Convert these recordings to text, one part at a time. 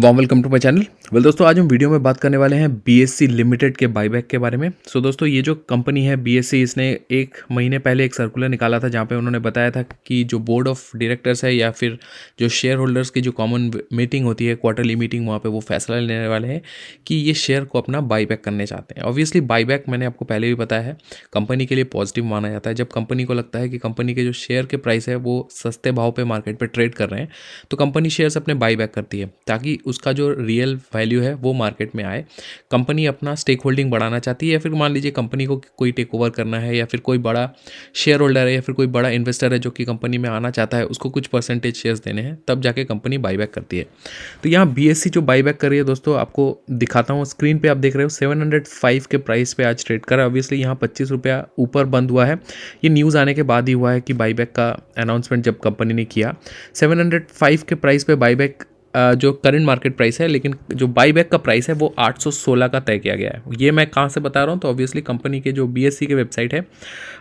वाम welcome to my channel. दोस्तों आज हम वीडियो में बात करने वाले हैं बीएससी लिमिटेड के बाईबैक के बारे में। दोस्तों ये जो कंपनी है बीएससी, इसने एक महीने पहले एक सर्कुलर निकाला था जहां पे उन्होंने बताया था कि जो बोर्ड ऑफ डायरेक्टर्स है या फिर जो शेयर होल्डर्स की जो कॉमन मीटिंग होती है, क्वार्टरली मीटिंग, वहाँ पे वो फैसला लेने वाले हैं कि ये शेयर को अपना बाईबैक करने चाहते हैं। ऑब्वियसली बाईबैक मैंने आपको पहले भी बताया है, कंपनी के लिए पॉजिटिव माना जाता है। जब कंपनी को लगता है कि कंपनी के जो शेयर के प्राइस है वो सस्ते भाव पर मार्केट पर ट्रेड कर रहे हैं, तो कंपनी शेयर्स अपने बाईबैक करती है ताकि उसका जो रियल वैल्यू है वो मार्केट में आए। कंपनी अपना स्टेक होल्डिंग बढ़ाना चाहती है, या फिर मान लीजिए कंपनी को कोई टेक ओवर करना है, या फिर कोई बड़ा शेयर होल्डर है या फिर कोई बड़ा इन्वेस्टर है जो कि कंपनी में आना चाहता है, उसको कुछ परसेंटेज शेयर्स देने हैं, तब जाके कंपनी बाईबैक करती है। तो यहाँ बीएससी जो बाईबैक कर रही है दोस्तों, आपको दिखाता हूँ। स्क्रीन पे आप देख रहे हो 705 के प्राइस पे आज ट्रेड कर रहा है। ऑब्वियसली यहाँ 25 रुपया ऊपर बंद हुआ है। ये न्यूज़ आने के बाद ही हुआ है कि बाईबैक का अनाउंसमेंट जब कंपनी ने किया। 705 के प्राइस पे बाईबैक जो करंट मार्केट प्राइस है, लेकिन जो बाईबैक का प्राइस है वो 816 का तय किया गया है। ये मैं कहाँ से बता रहा हूँ, तो ऑब्वियसली कंपनी के जो बीएससी के वेबसाइट है,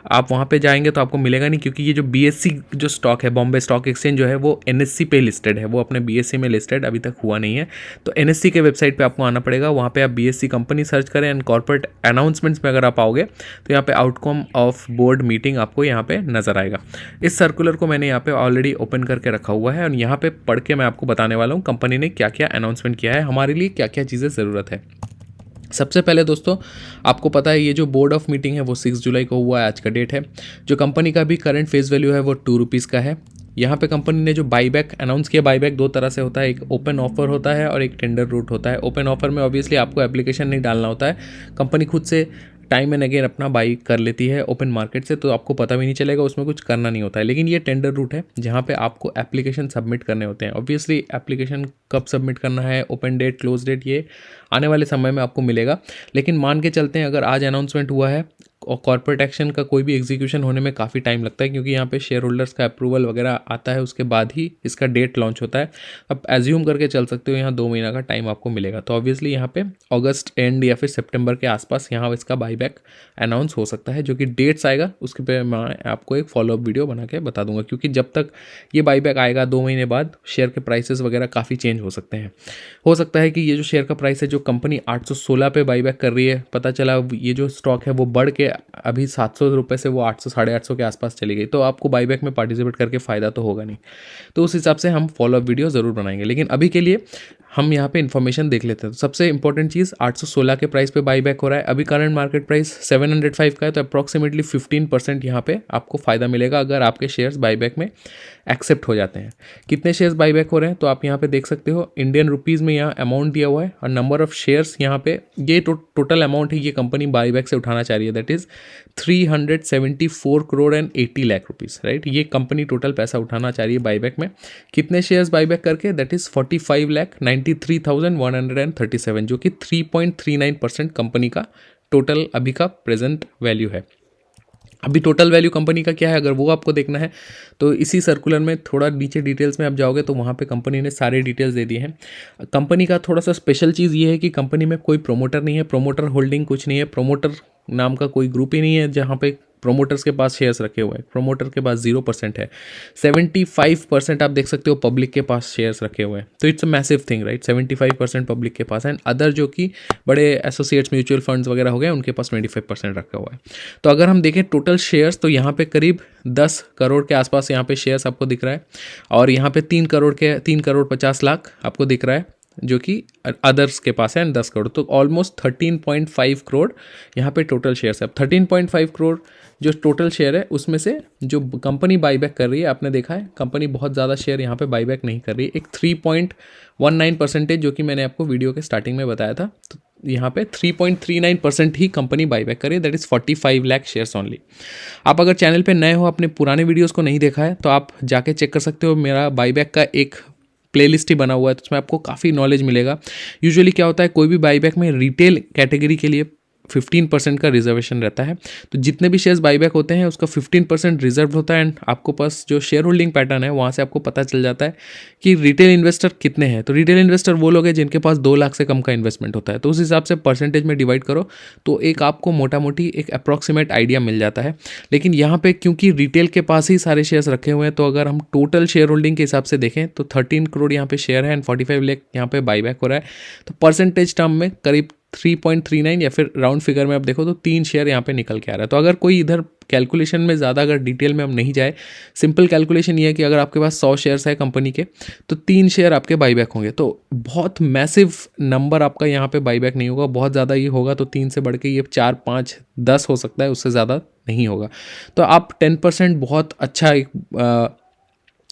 आप वहाँ पे जाएंगे तो आपको मिलेगा नहीं, क्योंकि ये जो बीएससी जो स्टॉक है, बॉम्बे स्टॉक एक्सचेंज जो है, वो एनएससी पे लिस्टेड है, वो अपने बीएससी में लिस्टेड अभी तक हुआ नहीं है। तो एनएससी के वेबसाइट पर आपको आना पड़ेगा, वहाँ पर आप बीएससी कंपनी सर्च करें एंड कॉर्पोरेट अनाउंसमेंट्स में अगर आप आओगे तो यहाँ पे आउटकम ऑफ बोर्ड मीटिंग आपको यहाँ पे नजर आएगा। इस सर्कुलर को मैंने यहाँ पे ऑलरेडी ओपन करके रखा हुआ है और यहाँ पे पढ़ के मैं आपको बताने वाला हूँ कंपनी ने क्या क्या अनाउंसमेंट किया है, हमारे लिए क्या क्या चीज़ें ज़रूरत है। सबसे पहले दोस्तों आपको पता है ये जो बोर्ड ऑफ मीटिंग है वो 6 जुलाई को हुआ है, आज का डेट है। जो कंपनी का भी करंट फेस वैल्यू है वो 2 रुपीज़ का है। यहाँ पे कंपनी ने जो बाईबैक अनाउंस किया, बाईबैक दो तरह से होता है, एक ओपन ऑफर होता है और एक टेंडर रूट होता है। ओपन ऑफर में ऑब्वियसली आपको एप्लीकेशन नहीं डालना होता है, कंपनी खुद से टाइम एंड अगेन अपना बाई कर लेती है ओपन मार्केट से, तो आपको पता भी नहीं चलेगा, उसमें कुछ करना नहीं होता है। लेकिन ये टेंडर रूट है जहाँ पे आपको एप्लीकेशन सबमिट करने होते हैं। ऑब्वियसली एप्लीकेशन कब सबमिट करना है, ओपन डेट, क्लोज डेट, ये आने वाले समय में आपको मिलेगा। लेकिन मान के चलते हैं अगर आज अनाउंसमेंट हुआ है और कॉर्पोरेट एक्शन का कोई भी एग्जीक्यूशन होने में काफ़ी टाइम लगता है, क्योंकि यहाँ पे शेयर होल्डर्स का अप्रूवल वगैरह आता है, उसके बाद ही इसका डेट लॉन्च होता है। अब एज्यूम करके चल सकते हो यहाँ 2 महीना का टाइम आपको मिलेगा। तो ऑब्वियसली यहाँ पे अगस्त एंड या फिर सितंबर के आसपास यहाँ इसका बाईबैक अनाउंस हो सकता है। जो कि डेट्स आएगा उसके पे मैं आपको एक फॉलोअप वीडियो बना के बता दूंगा, क्योंकि जब तक ये बाईबैक आएगा 2 महीने बाद शेयर के प्राइसेस वगैरह काफ़ी चेंज हो सकते हैं। हो सकता है कि ये जो शेयर का प्राइस है, जो कंपनी 816 पे बाईबैक कर रही है, पता चला ये जो स्टॉक है वो बढ़ के अभी 700 रुपये से वो 800 850 के आसपास चली गई, तो आपको बाईबैक में पार्टिसिपेट करके फ़ायदा तो होगा नहीं। तो उस हिसाब से हम फॉलोअप वीडियो ज़रूर बनाएंगे। लेकिन अभी के लिए हम यहाँ पे इन्फॉर्मेशन देख लेते हैं। तो सबसे इंपॉर्टेंट चीज़, 816 के प्राइस पे बाईबैक हो रहा है। अभी करंट मार्केट प्राइस 705 का है, तो अप्रॉक्सीमेटली 15% यहाँ पे आपको फ़ायदा मिलेगा अगर आपके शेयर्स बाईबैक में एक्सेप्ट हो जाते हैं। कितने शेयर्स बाईबैक हो रहे हैं तो आप यहाँ पे देख सकते हो, इंडियन रुपीज़ में यहाँ अमाउंट दिया हुआ है और नंबर ऑफ शेयर्स यहाँ पे, ये टोटल अमाउंट है ये कंपनी बाईबैक से उठाना चाह रही है, that is 374 crore and 80 lakh rupees, right. ये कंपनी टोटल पैसा उठाना चाह रही है बाईबैक में। कितने शेयर्स बाईबैक करके, दैट इज़ 45,93,137, जो कि 3.39% कंपनी का टोटल अभी का प्रेजेंट वैल्यू है। अभी टोटल वैल्यू कंपनी का क्या है, अगर वो आपको देखना है तो इसी सर्कुलर में थोड़ा नीचे डिटेल्स में आप जाओगे तो वहाँ पे कंपनी ने सारे डिटेल्स दे दिए हैं। कंपनी का थोड़ा सा स्पेशल चीज़ ये है कि कंपनी में कोई प्रोमोटर नहीं है, प्रोमोटर होल्डिंग कुछ नहीं है, प्रोमोटर नाम का कोई ग्रुप ही नहीं है जहाँ पे प्रोमोटर्स के पास शेयर्स रखे हुए हैं। प्रोमोटर के पास 0% है। 75% आप देख सकते हो पब्लिक के पास शेयर्स रखे हुए हैं। तो it's a massive thing, right. 75% public के पास एंड अदर जो कि बड़े एसोसिएट्स, म्यूचुअल फंड्स वगैरह हो गए, उनके पास 25% रखा हुआ है। तो अगर हम देखें टोटल शेयर्स, तो यहाँ पे करीब 10 करोड़ के आसपास यहाँ पे शेयर्स आपको दिख रहा है, और यहाँ पे 3 करोड़ 50 लाख आपको दिख रहा है जो कि अदर्स के पास है, एंड 10 करोड़, तो ऑलमोस्ट 13.5 करोड़ यहाँ पे टोटल शेयर्स है। अब 13.5 करोड़ जो टोटल शेयर है उसमें से जो कंपनी बाईबैक कर रही है, आपने देखा है कंपनी बहुत ज़्यादा शेयर यहाँ पे बाईबैक नहीं कर रही है। एक 3.19% जो कि मैंने आपको वीडियो के स्टार्टिंग में बताया था, तो यहाँ पे 3.39% ही कंपनी बाईबैक करे, that is 45 lakh shares only. आप अगर चैनल पे नए हो, अपने पुराने वीडियोस को नहीं देखा है, तो आप जाके चेक कर सकते हो। मेरा बाईबैक का एक प्लेलिस्ट ही बना हुआ है, तो उसमें आपको काफ़ी नॉलेज मिलेगा। यूजुअली क्या होता है, कोई भी बाईबैक में रिटेल कैटेगरी के लिए 15% का रिजर्वेशन रहता है। तो जितने भी शेयर्स बाईबैक होते हैं उसका 15% रिजर्व होता है एंड आपको पास जो शेयर होल्डिंग पैटर्न है वहाँ से आपको पता चल जाता है कि रिटेल इन्वेस्टर कितने हैं। तो रिटेल इन्वेस्टर वो लोग हैं जिनके पास 2 लाख से कम का इन्वेस्टमेंट होता है। तो उस हिसाब से परसेंटेज में डिवाइड करो तो एक आपको मोटा मोटी एक अप्रॉक्सीमेट आइडिया मिल जाता है। लेकिन यहाँ पे क्योंकि रिटेल के पास ही सारे शेयर्स रखे हुए हैं तो अगर हम टोटल शेयर होल्डिंग के हिसाब से देखें तो 13 करोड़ यहाँ पे शेयर है एंड 45 लाख यहाँ पे बाईबैक हो रहा है। तो परसेंटेज टर्म में करीब 3.39 या फिर राउंड फिगर में आप देखो तो 3 शेयर यहाँ पे निकल के आ रहा है। तो अगर कोई इधर कैलकुलेशन में ज़्यादा अगर डिटेल में हम नहीं जाए, सिंपल कैलकुलेशन ये है कि अगर आपके पास 100 शेयर्स है कंपनी के तो 3 शेयर आपके बाईबैक होंगे। तो बहुत मैसिव नंबर आपका यहाँ पे बाईबैक नहीं होगा, बहुत ज़्यादा ये होगा तो 3 से बढ़ के ये 4, 5, 10 हो सकता है, उससे ज़्यादा नहीं होगा। तो आप 10% बहुत अच्छा एक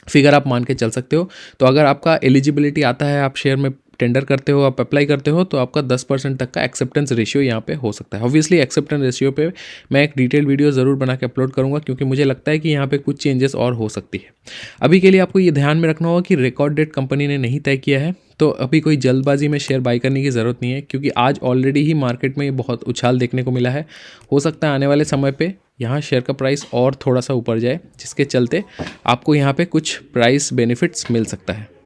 फिगर आप मान के चल सकते हो। तो अगर आपका एलिजिबिलिटी आता है, आप शेयर में टेंडर करते हो, आप अप्लाई करते हो तो आपका 10% तक का एक्सेप्टेंस रेशियो यहाँ पे हो सकता है। ऑब्वियसली एक्सेप्टेंस रेशियो पे मैं एक डिटेल वीडियो ज़रूर बना के अपलोड करूँगा क्योंकि मुझे लगता है कि यहाँ पे कुछ चेंजेस और हो सकती है। अभी के लिए आपको ये ध्यान में रखना होगा कि रिकॉर्ड डेट कंपनी ने नहीं तय किया है, तो अभी कोई जल्दबाजी में शेयर बाई करने की ज़रूरत नहीं है क्योंकि आज ऑलरेडी ही मार्केट में ये बहुत उछाल देखने को मिला है। हो सकता है आने वाले समय पे यहाँ शेयर का प्राइस और थोड़ा सा ऊपर जाए जिसके चलते आपको यहाँ पे कुछ प्राइस बेनिफिट्स मिल सकता है।